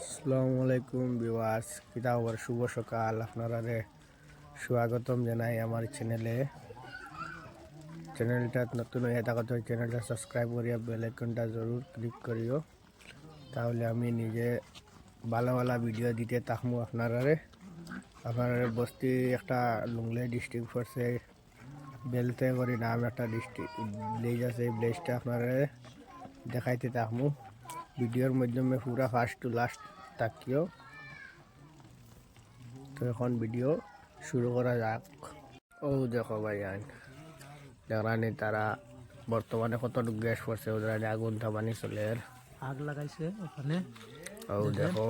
আসসালামু আলাইকুম ভিউয়ার্স, কিতা খবর? শুভ সকাল। আপনারা স্বাগতম জানাই আমার চ্যানেলটা নতুন হয়ে থাকতে চ্যানেলটা সাবস্ক্রাইব করিয়া বেল আইকনটা জরুর ক্লিক করিও, তাহলে আমি নিজে ভালো ভালো ভিডিও দিতে থাকবো আপনারা বস্তি একটা লুংলে ডিস্ট্রিক্ট ফোর্সে বেলতে করি নাম একটা ডিস্ট্রিক্ট ভিলেজ আছে। এই ভিলেজটা আপনারা দেখাইতে থাকবো ভিডিওর মাধ্যমে পুরা ফার্স্ট টু লাস্ট থাকিও। তো এখন ভিডিও শুরু করা যাক। ও দেখো ভাই দেখরানি তারা বর্তমানে কতটুকু গ্যাস পড়ছে, ওদের আগুন থামানি চলে আগ লাগাইছে ওখানে। ও দেখো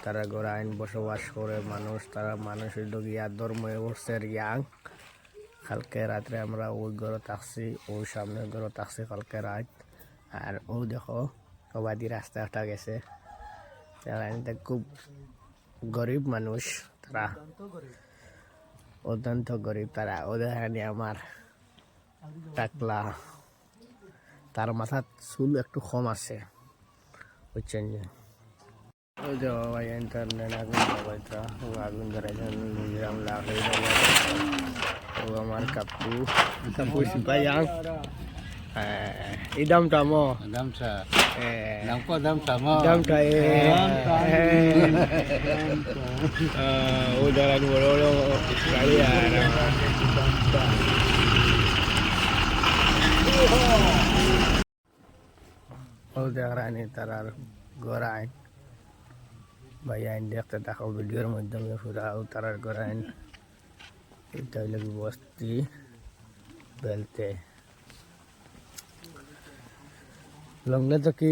তারা গোড়াইন বসবাস করে মানুষ, তারা মানুষের গিয়া ধর্মে উঠছে ইয়াং। কালকে রাত্রে আমরা ওই ঘরে থাকছি, ওই সামনের ঘরে থাকছি কালকে রাত। আর ও দেখো সবাই রাস্তা একটা গেছে, খুব গরিব মানুষ, তারা অত্যন্ত গরিব। তারা ওদের আমার টাকলা, তার মাথার চুল একটু কম আছে, বুঝছেন যে। ওই যে ভাই ইন্টারনেট আগুন ধরাইতা, ও আগুন ধরাইছেন মিজোরাম লাগাই ও আমার কাপু সিপাই এই দামটা Damsa. eh Nampo damsa mo. damta udah lagi bolong sekalian. udah rani tarar gorain bayain দেখতে থাকো ভিডিওর মাধ্যমে পুরা তারার গোরাইন। এটা হইলো বস্তি বেলতে লংলে তো কি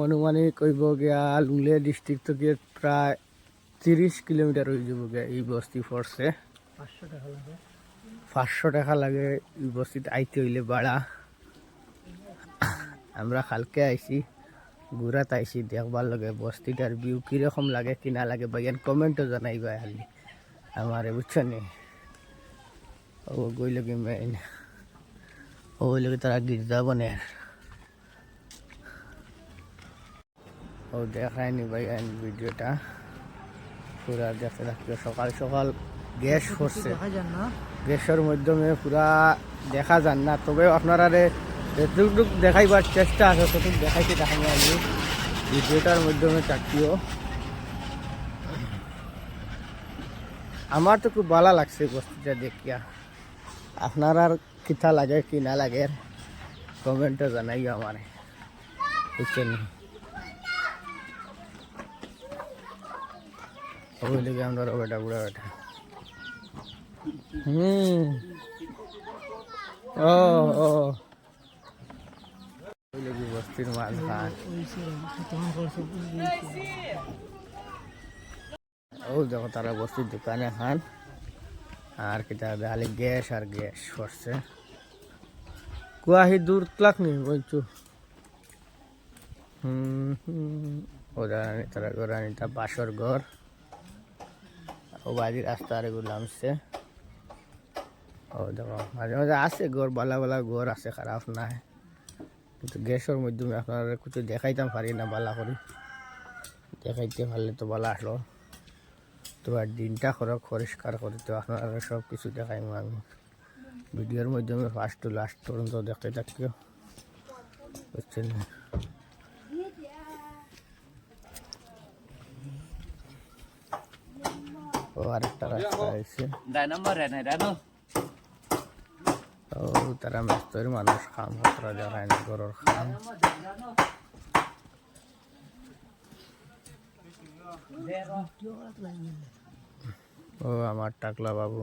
অনুমানিক কইব গিয়া লুংলে ডিস্ট্রিক্ট থেকে প্রায় 30 কিলোমিটার হয়ে যাব গিয়া এই বস্তি পড়ছে। 500 টাকা লাগে এই বস্তিতে আইতে হইলে ভাড়া। আমরা কালকে আইছি, ঘুরাত আইছি দেখবার লাগে বস্তিটার ভিউ কিরকম লাগে কি না লাগে ভাইয়ান কমেন্টও জানাইবা খালি আমারে, বুঝছেন নি। ও গইল কি মেইন ও হইল কি তারা গির্জা বনের। ও দেখায়নি ভাইয়ান ভিডিওটা পুরা দেখতে থাকতে। সকাল সকাল গ্যাস পড়ছে, গ্যাসের মাধ্যমে পুরা দেখা যান না, তবে আপনারা যতটুক দেখাইবার চেষ্টা আছে ততটুক দেখাইতে দেখাবো আমি ভিডিওটার মাধ্যমে চাকিও। আমার তো খুব ভালো লাগছে বস্তিটা দেখিয়া। আপনারা কিথা লাগে কি না লাগে কমেন্টে জানাইও আমার, বুঝছেন। ওই লেগে আমরা বেটা বুড়া বেটা ও ও ওই লেগে বস্তির মাছ ভাত। ও দেখো তারা বস্তির দোকানে খান আর কিতা খালি গ্যাস আর গ্যাস করছে। কুয়াহি দূর ক্লাক নি বলছো। ওরা তারা গোরানিটা বাসর ঘর, ও বাড়ির রাস্তা আর এগুলো নামছে। ও দেখো মাঝে মাঝে আছে ঘর, বালা বালা ঘর আছে, খারাপ নাই, কিন্তু গ্যাসের মাধ্যমে আপনারা কিছু দেখাইতাম পারি না। বালা করি দেখাইতে পারলে তো বালা আসলো। তো আর দিনটা পরিষ্কার করি তো আপনারা সব কিছু দেখাইব আমি ভিডিওর মাধ্যমে ফার্স্ট টু লাস্ট পর্যন্ত দেখতে থাকিও, বুঝছেন। ও আরেকটা রাস্তা আছে, ও তারা মেস্তরি মানুষ খাম পত্র দেখায় না, গরুর খাম। ও আমার টাকলা বাবু।